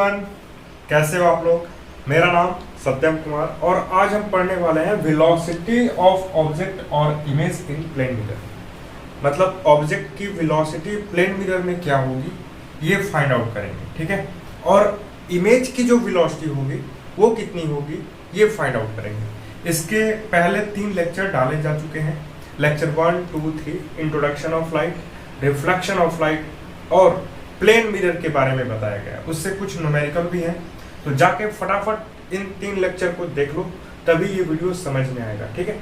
Everyone, कैसे हो आप लोग। मेरा नाम सत्यम कुमार और आज हम पढ़ने वाले हैं वेलोसिटी ऑफ ऑब्जेक्ट और इमेज इन प्लेन मिरर। मतलब ऑब्जेक्ट की वेलोसिटी प्लेन मिरर में क्या होगी ये फाइंड आउट करेंगे, ठीक है। और इमेज की जो वेलोसिटी होगी वो कितनी होगी ये फाइंड आउट करेंगे। इसके पहले 3 लेक्चर डाले जा चुके हैं। Lecture 1, 2, 3 introduction of light, reflection of light और प्लेन मिरर के बारे में बताया गया। उससे कुछ न्यूमेरिकल भी है, तो जाके फटाफट इन 3 लेक्चर को देख लो, तभी ये वीडियो समझ में आएगा, ठीक है।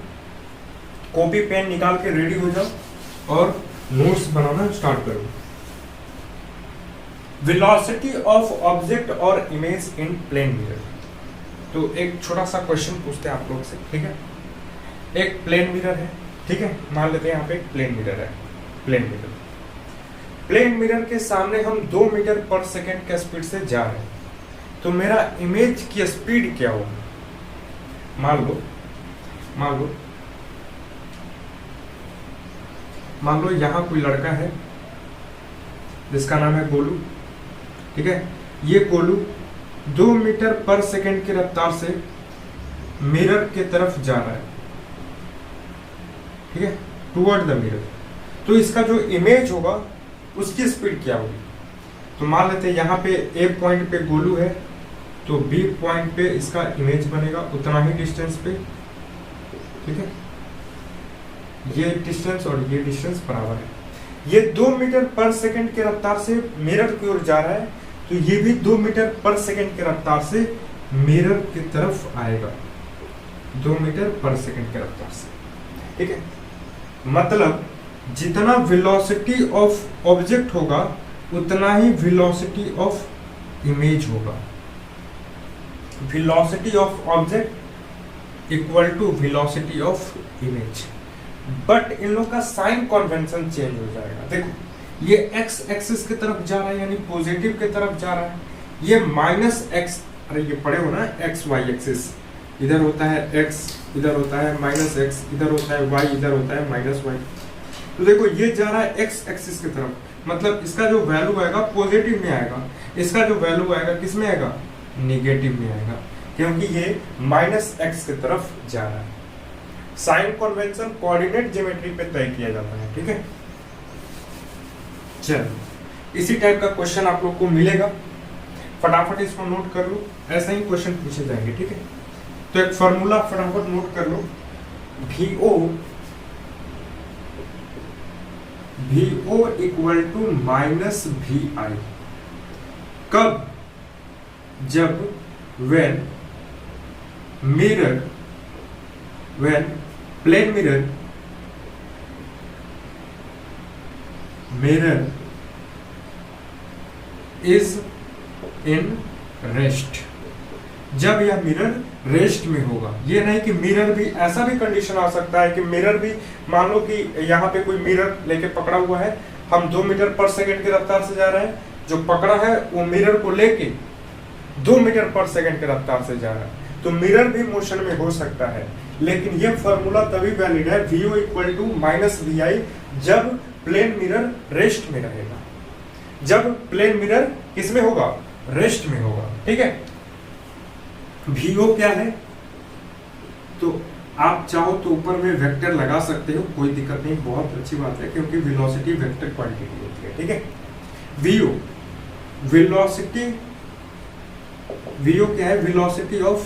कॉपी पेन निकाल के रेडी हो जाओ और नोट्स बनाना स्टार्ट करो। वेलोसिटी ऑफ ऑब्जेक्ट और इमेज इन प्लेन मिरर। तो एक छोटा सा क्वेश्चन पूछते हैं आप लोग से, ठीक है। एक प्लेन मिरर है, ठीक है, मान लेते हैं यहाँ पे एक प्लेन मिरर है। प्लेन मिरर के सामने हम 2 मीटर पर सेकेंड के स्पीड से जा रहे हैं, तो मेरा इमेज की स्पीड क्या होगी। मान लो यहाँ कोई लड़का है जिसका नाम है गोलू, ठीक है। ये गोलू 2 मीटर पर सेकेंड की रफ्तार से मिरर के तरफ जा रहा है, ठीक है, टुवर्ड द मिरर। तो इसका जो इमेज होगा उसकी स्पीड क्या होगी। तो मान लेते हैं यहाँ पे ए पॉइंट पे गोलू है, तो बी पॉइंट पे इसका इमेज बनेगा उतना ही डिस्टेंस पे, ठीक है। ये डिस्टेंस और ये डिस्टेंस बराबर है। ये 2 मीटर पर सेकेंड की रफ्तार से मिरर की ओर जा रहा है, तो ये भी 2 मीटर पर सेकेंड की रफ्तार से मिरर की तरफ आएगा, 2 मीटर पर सेकेंड की रफ्तार से, ठीक है। मतलब जितना वेलोसिटी ऑफ ऑब्जेक्ट होगा उतना ही वेलोसिटी ऑफ इमेज होगा। Velocity of object equal to velocity of image. But इन लोग का साइन कन्वेंशन चेंज हो जाएगा। देखो ये एक्स एक्सिस की तरफ जा रहा है, यानी पॉजिटिव की तरफ जा रहा है। ये माइनस एक्स, अरे ये पढ़े हो ना, एक्स वाई एक्सिस, इधर होता है एक्स, इधर होता है माइनस एक्स, इधर होता है वाई, इधर होता है माइनस वाई। तो देखो ये जा रहा है एक्स एक्सिस की तरफ, मतलब इसका जो वैल्यू आएगा पॉजिटिव में आएगा, इसका जो वैल्यू आएगा किस में आएगा, निगेटिव में आएगा, क्योंकि ये माइनस एक्स की तरफ जा रहा है। साइन कन्वेंशन कोऑर्डिनेट ज्योमेट्री पे तय किया जाता है, ठीक है। चलो इसी टाइप का क्वेश्चन आप लोग को मिलेगा, फटाफट इसको नोट कर लो, ऐसा ही क्वेश्चन पूछे जाएंगे, ठीक है। तो एक फॉर्मूला फटाफट नोट कर लो, VO equal to minus VI। कब, जब when plane mirror is in rest. जब यह मिरर रेस्ट में होगा। ये नहीं कि मिरर भी, ऐसा भी कंडीशन आ सकता है कि मिरर भी, मान लो कि यहाँ पे कोई मिरर लेके पकड़ा हुआ है, हम 2 मीटर पर सेकेंड की रफ्तार से जा रहे हैं, जो पकड़ा है वो मिरर को लेके 2 मीटर पर सेकेंड की रफ्तार से जा रहा है, तो मिरर भी मोशन में हो सकता है। लेकिन ये फॉर्मूला तभी वैलिड है, VO equal to minus VI, जब प्लेन मिरर रेस्ट में रहेगा। जब प्लेन मिरर किसमें होगा, रेस्ट में होगा, ठीक है। VO क्या है, तो आप चाहो तो ऊपर में वेक्टर लगा सकते हो, कोई दिक्कत नहीं, बहुत अच्छी बात है, क्योंकि वेलोसिटी वेक्टर क्वांटिटी होती है, ठीक है। VO वेलोसिटी, VO क्या है, वेलोसिटी ऑफ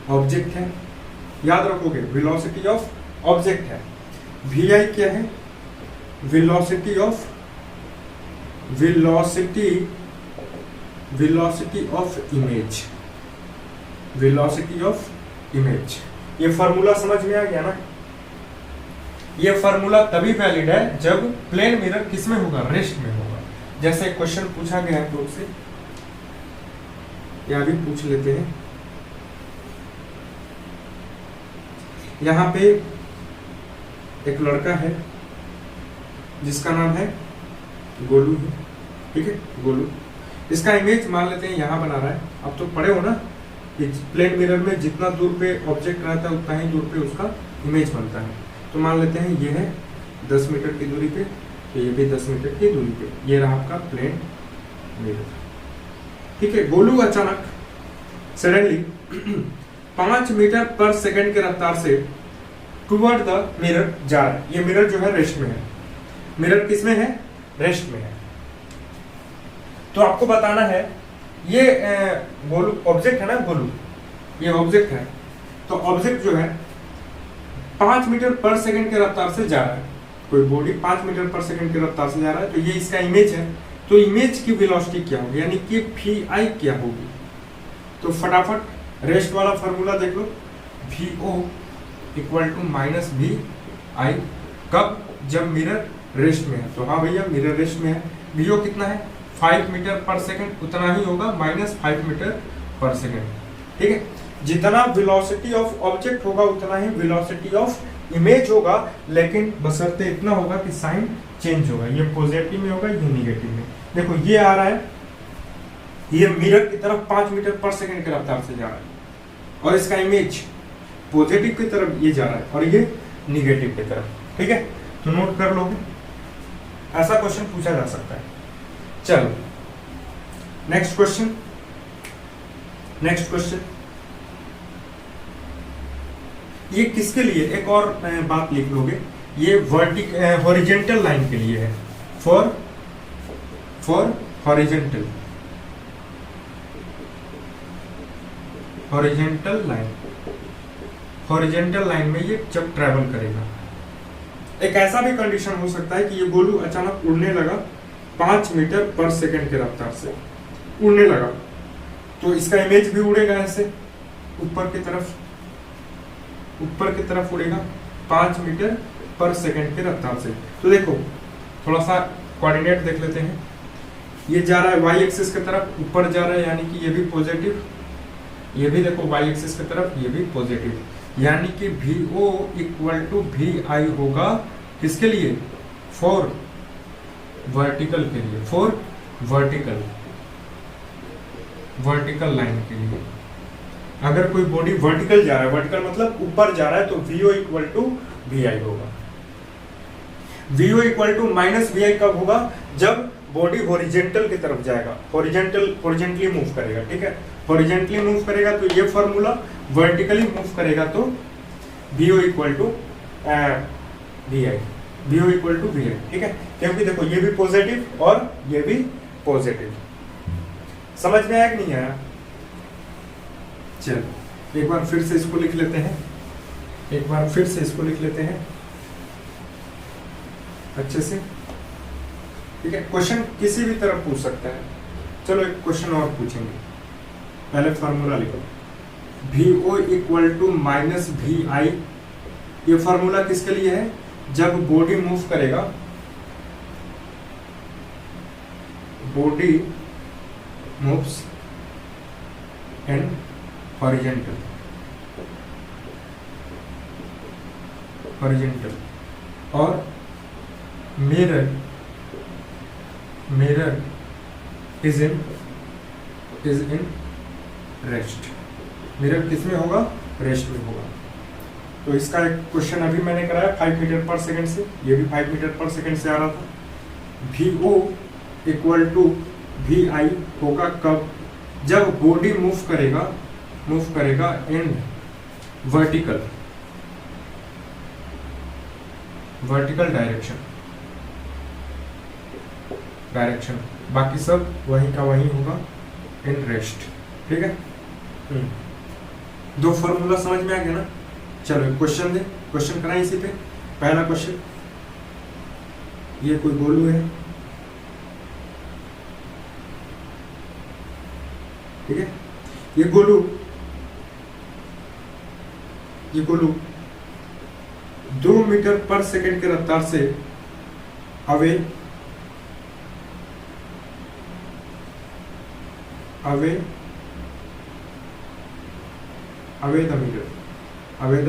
ऑब्जेक्ट है, याद रखोगे, वेलोसिटी ऑफ ऑब्जेक्ट है। VI क्या है, velocity of image, velocity of image. ये फॉर्मूला समझ में आ गया ना। ये फॉर्मूला तभी वैलिड है जब प्लेन मिरर किसमें होगा, रेस्ट में होगा। जैसे क्वेश्चन पूछा गया है लोग से, या भी पूछ लेते हैं। यहाँ पे एक लड़का है जिसका नाम है गोलू है, ठीक है, गोलू। इसका इमेज मान लेते हैं यहाँ बना रहा है। अब तो पढ़े हो ना कि प्लेन मिरर में जितना दूर पे ऑब्जेक्ट रहता है उतना ही दूर पे उसका इमेज बनता है। तो मान लेते हैं ये है 10 मीटर की दूरी पे, तो ये भी 10 मीटर की दूरी पे, ये रहा आपका प्लेन मिरर। ठीक है, गोलू अचानक सडनली 5 मीटर पर सेकंड के रफ्तार से टुवर्ड द मिरर जा रहा है। ये मिरर जो है रेस्ट में है। मिरर किस में है? रेस्ट में है। तो आपको बताना है ये गोलू ऑब्जेक्ट है ना, गोलू ये ऑब्जेक्ट है। तो ऑब्जेक्ट जो है 5 मीटर पर सेकंड के रफ्तार से जा रहा है। कोई बॉडी 5 मीटर पर सेकंड के रफ्तार से जा रहा है, तो ये इसका इमेज है। तो इमेज की वेलोसिटी क्या होगी, यानी कि vi क्या होगी? तो फटाफट रेस्ट वाला फॉर्मूला देख लो, vo equal to minus vi। कब? जब मिरर रेस्ट में है। तो हाँ भैया मिरर रेस्ट में है। vo कितना है? 5 मीटर पर सेकंड, उतना ही होगा माइनस 5 मीटर पर सेकंड। ठीक है, जितना वेलोसिटी ऑफ ऑब्जेक्ट होगा उतना ही वेलोसिटी ऑफ इमेज होगा, लेकिन बशर्ते इतना होगा कि साइन चेंज होगा। ये पॉजिटिव में होगा, ये निगेटिव में। देखो ये आ रहा है, ये मिरर की तरफ 5 मीटर पर सेकंड के रफ्तार से जा रहा है, और इसका इमेज पॉजिटिव की तरफ ये जा रहा है और ये निगेटिव की तरफ। ठीक है, तो नोट कर लोगे, ऐसा क्वेश्चन पूछा जा सकता है। चलो नेक्स्ट क्वेश्चन। नेक्स्ट क्वेश्चन ये किसके लिए, एक और बात लिख लोगे, ये हॉरिजेंटल लाइन के लिए है। For horizontal line, horizontal line में ये जब ट्रेवल करेगा। एक ऐसा भी कंडीशन हो सकता है कि ये गोलू अचानक उड़ने लगा 5 मीटर पर सेकंड के रफ्तार से उड़ने लगा, तो इसका इमेज भी उड़ेगा ऐसे ऊपर की तरफ उड़ेगा 5 मीटर पर सेकंड के रफ्तार से। तो देखो थोड़ा सा कोऑर्डिनेट देख लेते हैं। ये जा रहा है वाई एक्सिस की तरफ, ऊपर जा रहा है, यानी कि ये भी पॉजिटिव, ये भी देखो वाई एक्सिस की तरफ, ये भी पॉजिटिव, यानी कि VO इक्वल टू VI होगा किसके लिए? फॉर वर्टिकल के लिए, फॉर वर्टिकल लाइन के लिए। अगर कोई बॉडी वर्टिकल जा रहा है, वर्टिकल मतलब ऊपर जा रहा है, तो VO इक्वल टू VI होगा। VO equal to minus VI कब होगा? जब बॉडी हॉरिजेंटल की तरफ जाएगा, हॉरिजेंटली मूव करेगा। ठीक है, हॉरिजेंटली मूव करेगा तो ये फॉर्मूला, वर्टिकली मूव करेगा तो VO equal to VI, VO equal to VI। ठीक है, क्योंकि देखो ये भी पॉजिटिव और ये भी पॉजिटिव। समझ में आया कि नहीं आया? चलो एक बार फिर से इसको लिख लेते हैं, अच्छे से। ठीक है, क्वेश्चन किसी भी तरफ पूछ सकता है। चलो एक क्वेश्चन और पूछेंगे, पहले फॉर्मूला लिखो, VO equal to minus VI। ये फॉर्मूला किसके लिए है? जब बॉडी मूव करेगा, बॉडी मूव्स इन हॉरिजेंटल और mirror is in rest. Mirror किस में होगा? रेस्ट में होगा। तो इसका एक क्वेश्चन अभी मैंने कराया 5 मीटर पर सेकंड से, ये भी 5 मीटर पर सेकंड से आ रहा था। VO इक्वल टू VI होगा कब? जब बॉडी मूव करेगा इन वर्टिकल डायरेक्शन, बाकी सब वहीं का वहीं होगा इन रेस्ट। ठीक है, दो फॉर्मूला समझ में आ गया ना? चलो क्वेश्चन कराएं इसी पे। पहला क्वेश्चन, ये कोई गोलू है, ठीक है, ये गोलू 2 मीटर पर सेकंड के रफ्तार से अवे द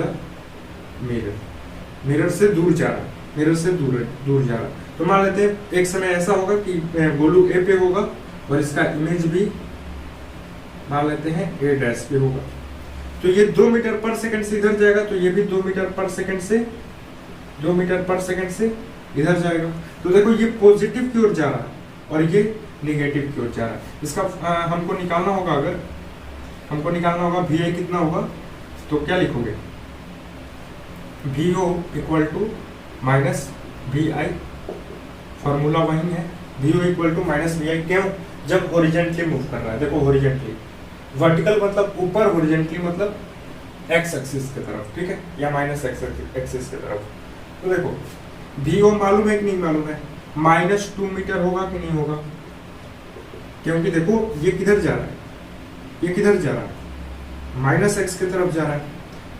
मिरर से दूर जा रहा है। तो मान लेते हैं एक समय ऐसा होगा कि गोलू ए पे होगा और इसका इमेज भी मान लेते हैं ए डैश पे होगा। तो ये 2 मीटर पर सेकंड से इधर जाएगा, तो ये भी 2 मीटर पर सेकंड से इधर जाएगा। तो देखो ये पॉजिटिव की ओर जा रहा है और ये निगेटिव की ओर जा रहा है। इसका हमको निकालना होगा, अगर हमको निकालना होगा वी आई कितना होगा, तो क्या लिखोगे, we o equal to minus we i, formula वही है, v o equal to minus we i. क्यों, जब हॉरिजेंटली मूव कर रहा है, देखो हॉरिजेंटली, वर्टिकल मतलब ऊपर, हॉरिजेंटली मतलब एक्स एक्सिस की तरफ, ठीक है, या माइनस एक्स एक्सिस की तरफ। तो देखो वी ओ मालूम है कि नहीं मालूम है, -2 मीटर होगा कि नहीं होगा, क्योंकि देखो ये किधर जा रहा है, ये किधर जा रहा है, माइनस एक्स की तरफ जा रहा है,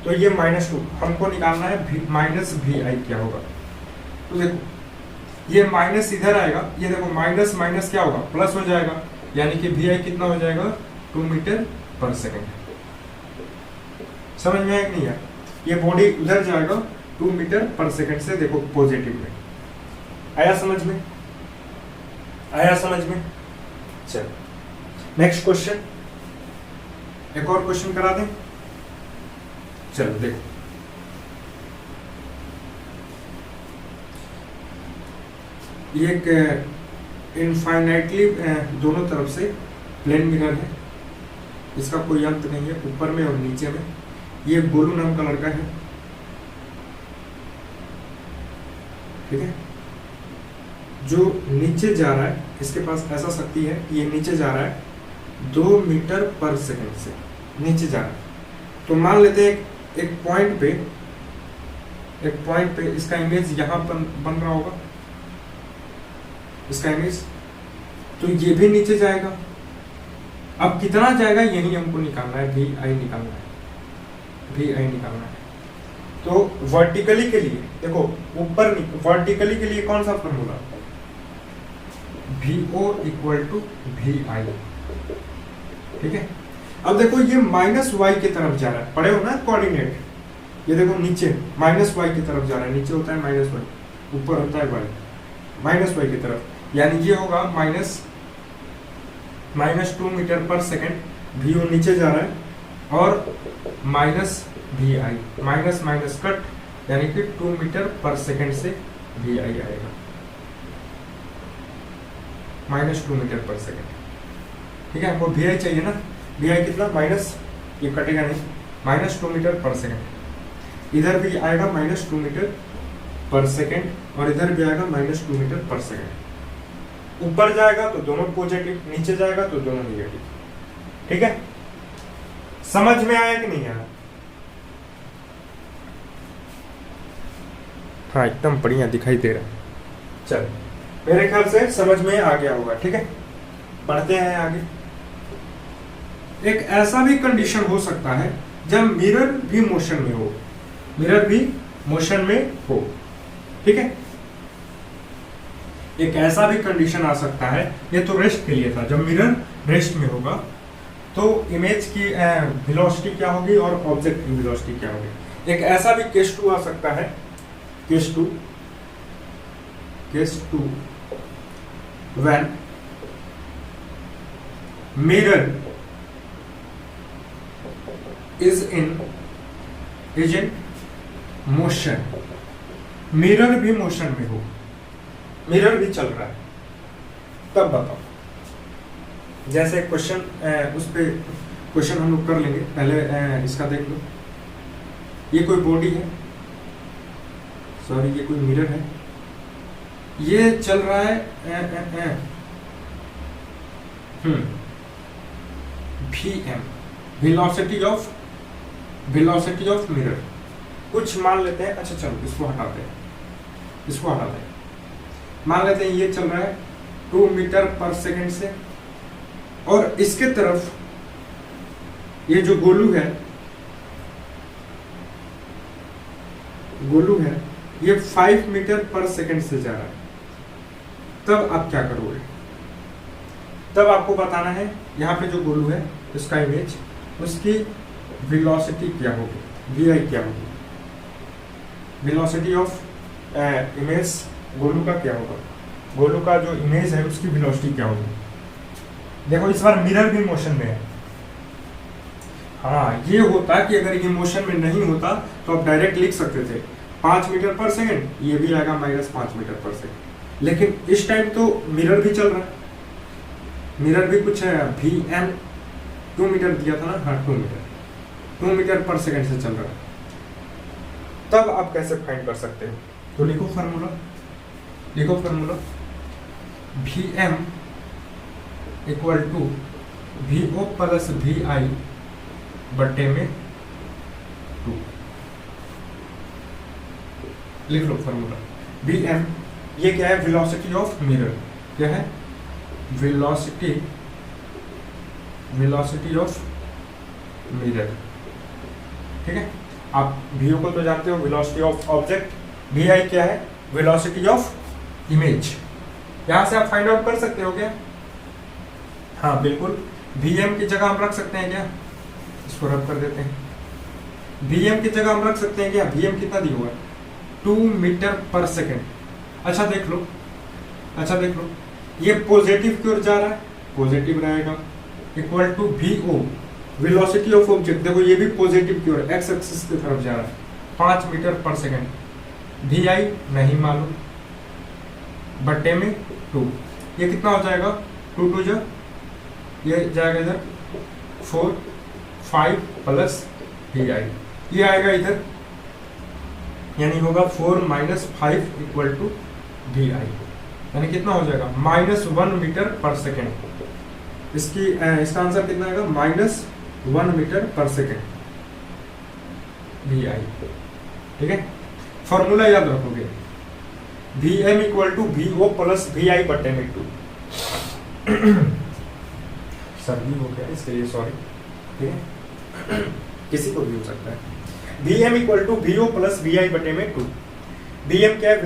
तो ये -2 हमको निकालना है, माइनस वी आई क्या होगा। तो देखो ये माइनस इधर आएगा, ये देखो माइनस माइनस क्या होगा, प्लस हो जाएगा, यानी कि वी आई कितना हो जाएगा, 2 मीटर पर सेकेंड। समझ में आया कि नहीं है, ये बॉडी उधर जाएगा 2 मीटर पर सेकेंड से, देखो पॉजिटिव में। आया समझ में, आया समझ में। चलो नेक्स्ट क्वेश्चन, एक और क्वेश्चन करा दें। चलो देखो, ये एक इनफाइनाइटली दोनों तरफ से प्लेन मिरर है, इसका कोई अंत नहीं है, ऊपर में और नीचे में। ये गोलू नाम का लड़का है, ठीक है, जो नीचे जा रहा है, इसके पास ऐसा शक्ति है कि ये नीचे जा रहा है 2 मीटर पर सेकंड से नीचे जा रहा है। तो मान लेते हैं एक पॉइंट पे इसका इमेज यहाँ पर बन रहा होगा, इसका इमेज, तो ये भी नीचे जाएगा। अब कितना जाएगा यही हमको निकालना है, वी आई निकालना है, वी आई निकालना है। तो वर्टिकली के लिए देखो, ऊपर वर्टिकली के लिए कौन सा formula, v o equal to v i, ठीक है। अब देखो ये माइनस वाई की तरफ जा रहा है, पढ़े हो ना कोऑर्डिनेट, ये देखो नीचे माइनस वाई की तरफ जा रहा है, नीचे होता है माइनस वाई, ऊपर होता है वाई, माइनस वाई की तरफ, यानी ये होगा -2 मीटर पर सेकेंड, वी ओ नीचे जा रहा है, और minus we I, minus minus cut, यानी कि 2 मीटर पर सेकेंड से वी आई आएगा, -2 मीटर पर सेकेंड, ठीक है। हमको वी आई चाहिए ना, वी आई कितना, माइनस, ये कटेगा नहीं, -2 मीटर पर सेकेंड, इधर भी आएगा -2 मीटर पर सेकेंड, और इधर भी आएगा -2 मीटर पर सेकेंड। ऊपर जाएगा तो दोनों पॉजिटिव, नीचे जाएगा तो दोनों निगेटिव, ठीक है। समझ में आया कि नहीं आया? हाँ एकदम बढ़िया दिखाई दे रहा है। चलो मेरे ख्याल से समझ में आ गया होगा, ठीक है। बढ़ते हैं आगे। एक ऐसा भी कंडीशन हो सकता है जब मिरर भी मोशन में हो, मिरर भी मोशन में हो, ठीक है। एक ऐसा भी कंडीशन आ सकता है, ये तो रेस्ट के लिए था, जब मिरर रेस्ट में होगा तो इमेज की वेलोसिटी क्या होगी और ऑब्जेक्ट की वेलोसिटी क्या होगी। एक ऐसा भी केस 2 आ सकता है, case 2 when mirror is in motion, mirror भी मोशन में हो, मिरर भी चल रहा है, तब बताओ। जैसे क्वेश्चन, उस पे क्वेश्चन हम लोग कर लेंगे, पहले इसका देख लो। ये कोई बॉडी है, सॉरी ये कोई मिरर है, ये चल रहा है vm, वेलोसिटी ऑफ मिरर, कुछ मान लेते हैं। अच्छा चलो इसको हटाते हैं, मान लेते हैं ये चल रहा है 2 मीटर पर सेकेंड से, और इसके तरफ ये जो गोलू है ये 5 मीटर पर सेकेंड से जा रहा है। तब आप क्या करोगे, तब आपको बताना है यहाँ पे जो गोलू है उसका इमेज, उसकी वेलोसिटी क्या होगी, वी आई क्या होगी, वेलोसिटी ऑफ इमेज गोलू का क्या होगा, गोलू का जो इमेज है उसकी वेलोसिटी क्या होगी। देखो इस बार मिरर भी मोशन में है। हाँ ये होता कि अगर ये मोशन में नहीं होता तो आप डायरेक्ट लिख सकते थे 5 मीटर पर सेकेंड, ये भी आएगा -5 मीटर पर सेकेंड। लेकिन इस टाइम तो मिरर भी चल रहा है, मिरर भी कुछ है, Vm 2 मीटर दिया था ना, हाँ 2 मीटर पर सेकंड से चल रहा है, तब आप कैसे फाइंड कर सकते हो? तो लिखो formula Vm equal to Vo plus Vi बटे में 2। लिख लो फार्मूला Vm, ये क्या है? Velocity of mirror. क्या है? Velocity of mirror. ठीक है, आप Vo को तो जानते हो, वेलोसिटी ऑफ ऑब्जेक्ट। Vi क्या है? Velocity of image. यहां से आप फाइंड आउट कर सकते हो क्या? हाँ बिल्कुल, Vm की जगह हम रख सकते हैं क्या? इसको रब कर देते हैं। Vm की जगह हम रख सकते हैं क्या? Vm कितना दिया हुआ है? 2 मीटर पर सेकेंड। अच्छा देख लो, ये पॉजिटिव की ओर जा रहा है, पॉजिटिव रहेगा, equal to Vo velocity of object. देखो ये भी पॉजिटिव की ओर, एक्स एक्सिस की तरफ जा रहा है, 5 मीटर पर सेकेंड। Vi नहीं मालूम, बटे में 2। ये कितना हो जाएगा? 2 2 जा, ये जाएगा इधर 4 5 प्लस Vi, ये आएगा इधर, यानी होगा 4 माइनस 5 इक्वल टू Vi, यानी कितना हो जाएगा? -1 मीटर पर सेकेंड। इसका आंसर कितना आएगा? -1 मीटर पर सेकेंड Vi। ठीक है, फॉर्मूला याद रखोगे, Vm equal to Vo plus Vi बटे में 2। सर्दी हो गया इसके लिए सॉरी, ठीक है, किसी को भी हो सकता है। Vm equal to Vo plus Vi बटे में 2। Vm क्या है?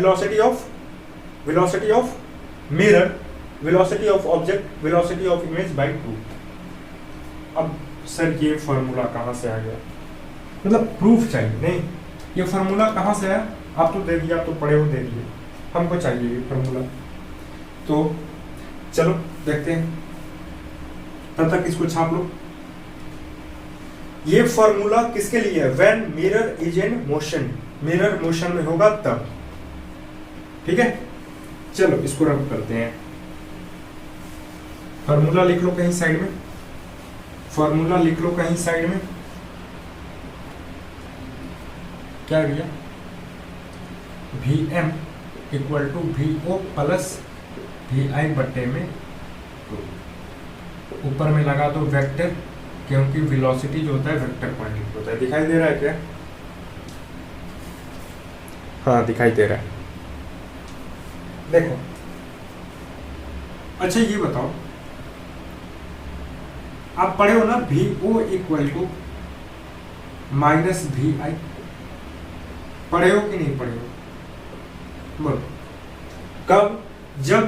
Velocity of mirror, velocity of object, velocity of image by 2। अब सर ये फॉर्मूला कहाँ से आ गया? मतलब प्रूफ चाहिए, नहीं ये फॉर्मूला कहाँ से आया? आप तो दे दिया, आप तो पढ़े हो, दे दिए, हमको चाहिए ये फॉर्मूला। तो चलो देखते हैं, तब तक इसको छाप लो। ये फॉर्मूला किसके लिए है? When mirror is in motion, mirror motion में होगा तब। ठीक है, चलो इसको रब करते हैं। फॉर्मूला लिख लो कहीं साइड में, फॉर्मूला लिख लो कहीं साइड में। क्या भैया? Vm equal to Vo plus Vi बटे में 2। ऊपर में लगा दो वेक्टर, क्योंकि वेलोसिटी जो होता है वेक्टर क्वांटिटी होता है। दिखाई दे रहा है क्या? हाँ दिखाई दे रहा है, देखो। अच्छा ये बताओ, आप पढ़े हो ना Vo equal to minus Vi, पढ़े हो कि नहीं पढ़े हो? बोलो कब? जब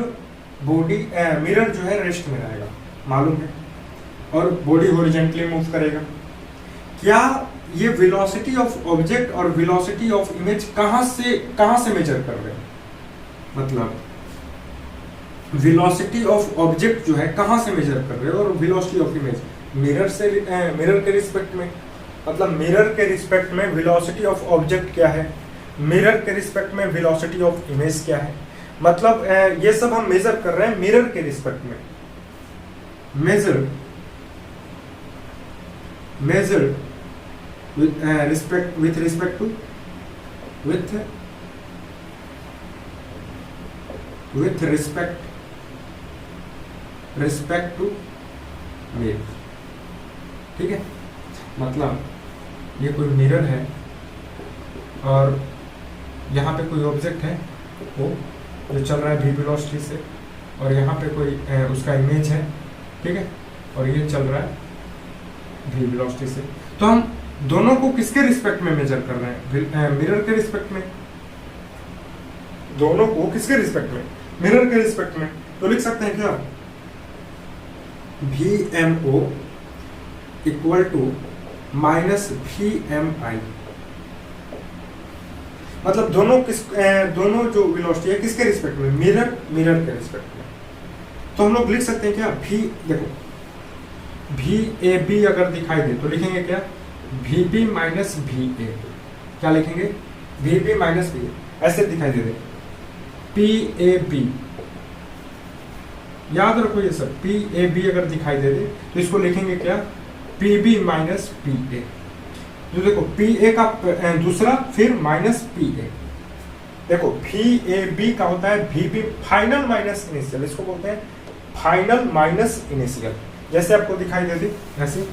बॉडी मिरर जो है रेस्ट में रहेगा, मालूम है, और बॉडी हॉरिजॉन्टली मूव करेगा। क्या ये वेलोसिटी ऑफ ऑब्जेक्ट और वेलोसिटी ऑफ इमेज कहां से मेजर कर रहे हैं? मतलब वेलोसिटी ऑफ ऑब्जेक्ट जो है कहां से मेजर कर रहे हो, और वेलोसिटी ऑफ इमेज मिरर के रिस्पेक्ट में। मतलब मिरर के रिस्पेक्ट में वेलोसिटी ऑफ ऑब्जेक्ट क्या है, मिरर के रिस्पेक्ट में वेलोसिटी ऑफ इमेज क्या है। मतलब ये सब हम मेजर कर रहे हैं मिरर के रिस्पेक्ट में। Measure with respect to mirror। ठीक है, मतलब ये कोई मिरर है और यहाँ पे कोई ऑब्जेक्ट है वो जो चल रहा है v वेलोसिटी से, और यहाँ पे कोई उसका इमेज है, ठीक है, और ये चल रहा है v वेलोसिटी से। तो हम दोनों को किसके रिस्पेक्ट में मेजर कर रहे हैं? मिरर के रिस्पेक्ट में। दोनों को किसके रिस्पेक्ट में? मिरर के रिस्पेक्ट में। तो लिख सकते हैं क्या? VMO equal to minus VMI। मतलब दोनों जो वेलोसिटी है किसके रिस्पेक्ट में? मिरर के रिस्पेक्ट में। तो हम लोग लिख सकते हैं क्या? देखो VAB अगर दिखाई दे तो लिखेंगे क्या? VB minus VA। क्या लिखेंगे? VB माइनस VA, ऐसे दिखाई दे। PAB याद रखो ये सब, पी ए बी अगर दिखाई दे दे तो इसको लिखेंगे क्या, P B minus P A. जो देखो पी ए का दूसरा फिर माइनस पी ए। देखो वी ए बी का होता है V B final minus initial, इसको बोलते हैं फाइनल माइनस इनिशियल। जैसे आपको दिखाई दे दी ऐसे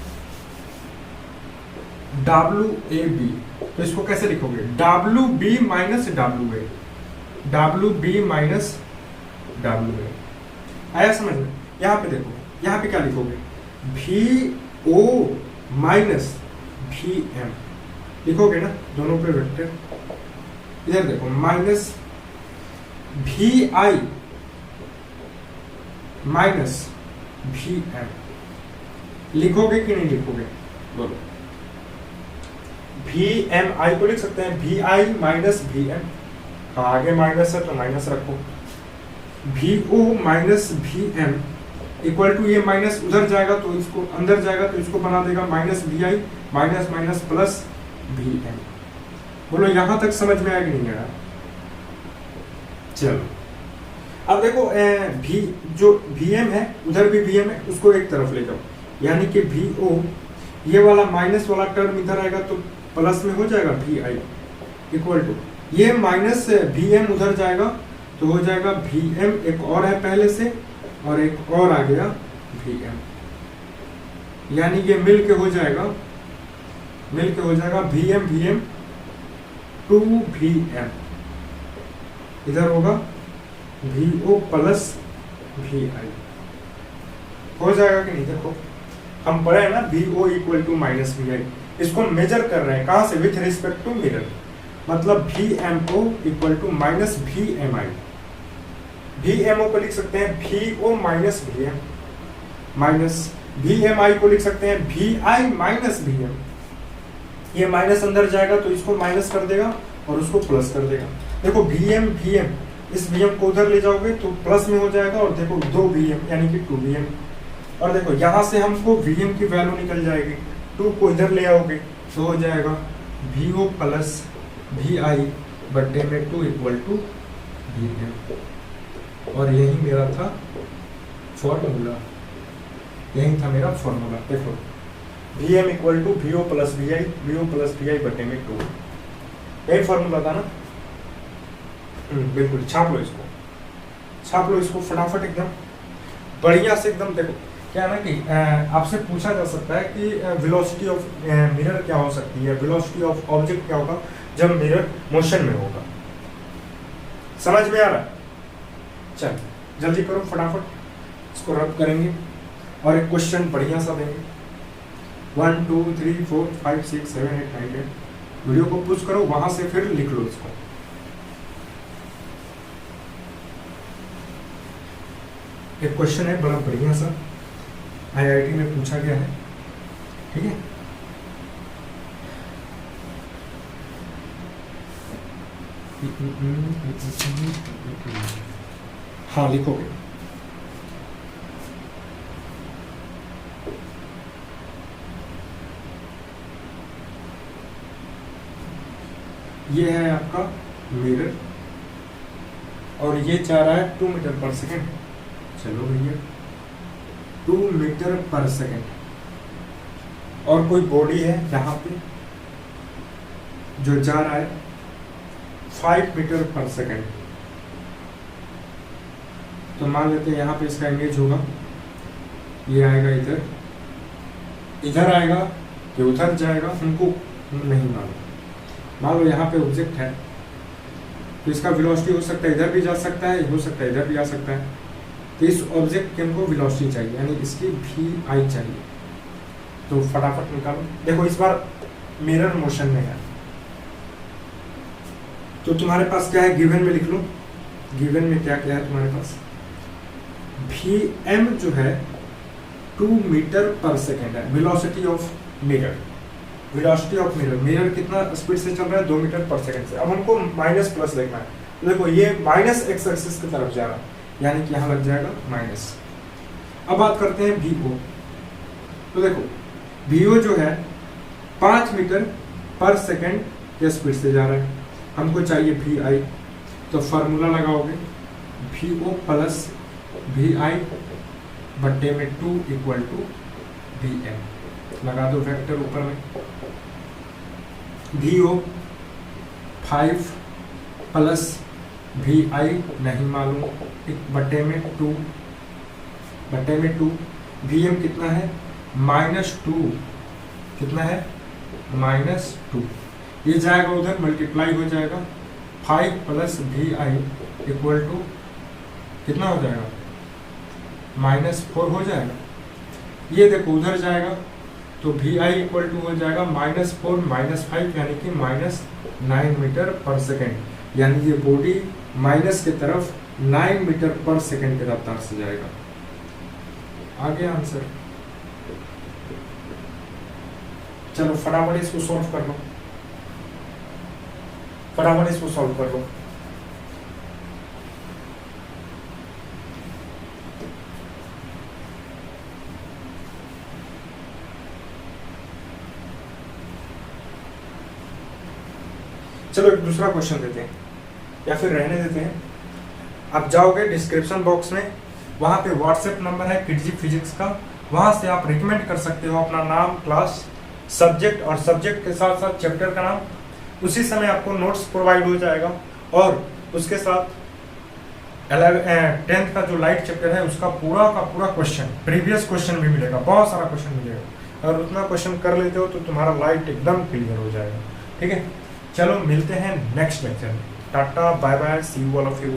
डब्ल्यू ए बी, तो इसको कैसे लिखोगे, W B minus W A, W B minus W A. आया समझ में? यहाँ पे देखो, यहाँ पे क्या लिखोगे, V O minus we M लिखोगे ना, दोनों पे वेक्टर। इधर देखो minus we I minus we M, लिखोगे कि नहीं लिखोगे, बोलो। वी एम आई को लिख सकते हैं V I minus we M, हाँ आगे माइनस है तो माइनस रखो। V O minus V M equal to, ये माइनस उधर जाएगा तो इसको अंदर जाएगा तो इसको बना देगा minus we I minus minus plus V M. बोलो यहां तक समझ में आया कि नहीं आया? चलो अब देखो भी जो वी एम है उधर भी वी एम है, उसको एक तरफ ले जाओ, यानी कि वी ओ, ये वाला माइनस वाला टर्म इधर आएगा तो प्लस में हो जाएगा वी आई इक्वल टू, ये माइनस वी एम उधर जाएगा तो हो जाएगा वी एम, एक और है पहले से और एक और आ गया वी एम, यानी ये मिल के हो जाएगा v m to we m, इधर होगा v O plus we i, हो जाएगा कि नहीं? देखो हम पढ़े हैं ना v o equal to minus we i, इसको मेजर कर रहे हैं कहां से, विथ रिस्पेक्ट टू मिरर, मतलब v m o equal to minus we m i. V m o को लिख सकते हैं v O minus we m, minus we m i को लिख सकते हैं V I minus we M, ये माइनस अंदर जाएगा तो इसको माइनस कर देगा और उसको प्लस कर देगा। देखो वी एम इस वी एम को उधर ले जाओगे तो प्लस में हो जाएगा, और देखो दो वी एम यानी कि टू वी एम, और देखो यहाँ से हमको वी एम की वैल्यू निकल जाएगी, टू को इधर ले आओगे तो हो जाएगा वी ओ प्लस वी आई बटे में two equal to we M. और यही मेरा था फॉर्मूला, यही था मेरा फॉर्मूला। देखो v M equal to v O plus we आई बटे में टू, यही फॉर्मूला था ना। बिल्कुल, छाप लो इसको फटाफट एकदम बढ़िया से एकदम। देखो क्या है ना कि आपसे पूछा जा सकता है कि वेलोसिटी ऑफ मिरर क्या हो सकती है, वेलोसिटी ऑफ ऑब्जेक्ट क्या होगा जब मिरर मोशन में होगा। समझ में आ रहा है? चल जल्दी करो फटाफट, इसको रब करेंगे और एक क्वेश्चन बढ़िया सा देंगे। 1 2 3 4 5 6 7 8 9 10 वीडियो को पुश करो, वहां से फिर लिख लो इसको। एक क्वेश्चन है बड़ा बढ़िया सा, आईआईटी में पूछा गया है, ठीक है। हाँ लिखोगे, ये है आपका मिरर और ये जा रहा है 2 मीटर पर सेकेंड। चलो भैया 2 मीटर पर सेकेंड, और कोई बॉडी है यहाँ पे जो जा रहा है 5 मीटर पर सेकेंड। तो मान लेते हैं यहाँ पे इसका इमेज होगा, ये आएगा इधर आएगा कि उधर जाएगा हमको नहीं मालूम। मान लो यहाँ पे ऑब्जेक्ट है तो इसका वेलोसिटी हो सकता है इधर भी जा सकता है, हो सकता है इधर भी आ सकता है। तो इस ऑब्जेक्ट की हमको वेलोसिटी चाहिए, यानी इसकी वी आई चाहिए। तो फटाफट निकालो। देखो इस बार मिरर मोशन में है, तो तुम्हारे पास क्या है, गिवन में लिख लो। गिवन में क्या क्या है तुम्हारे पास, वी एम जो है 2 मीटर पर सेकेंड है velocity of mirror. Velocity of mirror, mirror कितना स्पीड से चल रहा है 2 मीटर पर सेकेंड से। अब हमको माइनस प्लस देखना है। देखो ये माइनस एक्स एक्सिस की तरफ जा रहा है, यानी कि यहाँ लग जाएगा माइनस। अब बात करते हैं वी ओ। तो देखो वी ओ जो है 5 मीटर पर सेकेंड के स्पीड से जा रहा है, हमको चाहिए वी आई। तो फार्मूला लगाओगे वी ओ प्लस वी आई बट्टे में 2 इक्वल टू VM। लगा दो वेक्टर ऊपर में, VO 5 प्लस VI नहीं मालूम, बट्टे में 2 VM कितना है -2, कितना है -2, ये जाएगा उधर मल्टीप्लाई हो जाएगा, 5 प्लस VI इक्वल टू कितना हो जाएगा -4 हो जाएगा। ये देखो उधर जाएगा तो VI इक्वल टू हो जाएगा -4 -5 यानी कि -9 मीटर पर सेकेंड, यानी ये बॉडी माइनस की तरफ 9 मीटर पर सेकेंड की रफ्तार से जाएगा। आ गया आंसर। चलो फटाफट इसको सॉल्व कर लो, फटाफट इसको सॉल्व कर लो। चलो एक दूसरा क्वेश्चन देते हैं या फिर रहने देते हैं। आप जाओगे डिस्क्रिप्शन बॉक्स में, वहां पे व्हाट्सएप नंबर है किडजी फिजिक्स का, वहां से आप रिकमेंड कर सकते हो अपना नाम, क्लास, सब्जेक्ट और सब्जेक्ट के साथ साथ चैप्टर का नाम। उसी समय आपको नोट्स प्रोवाइड हो जाएगा और उसके साथ 10th का जो लाइट चैप्टर है उसका पूरा का पूरा क्वेश्चन, प्रीवियस क्वेश्चन भी मिलेगा, बहुत सारा क्वेश्चन मिलेगा। अगर उतना क्वेश्चन कर लेते हो तो तुम्हारा लाइट एकदम क्लियर हो जाएगा। ठीक है, चलो मिलते हैं नेक्स्ट लेक्चर में। Tata bye bye, see you all of you.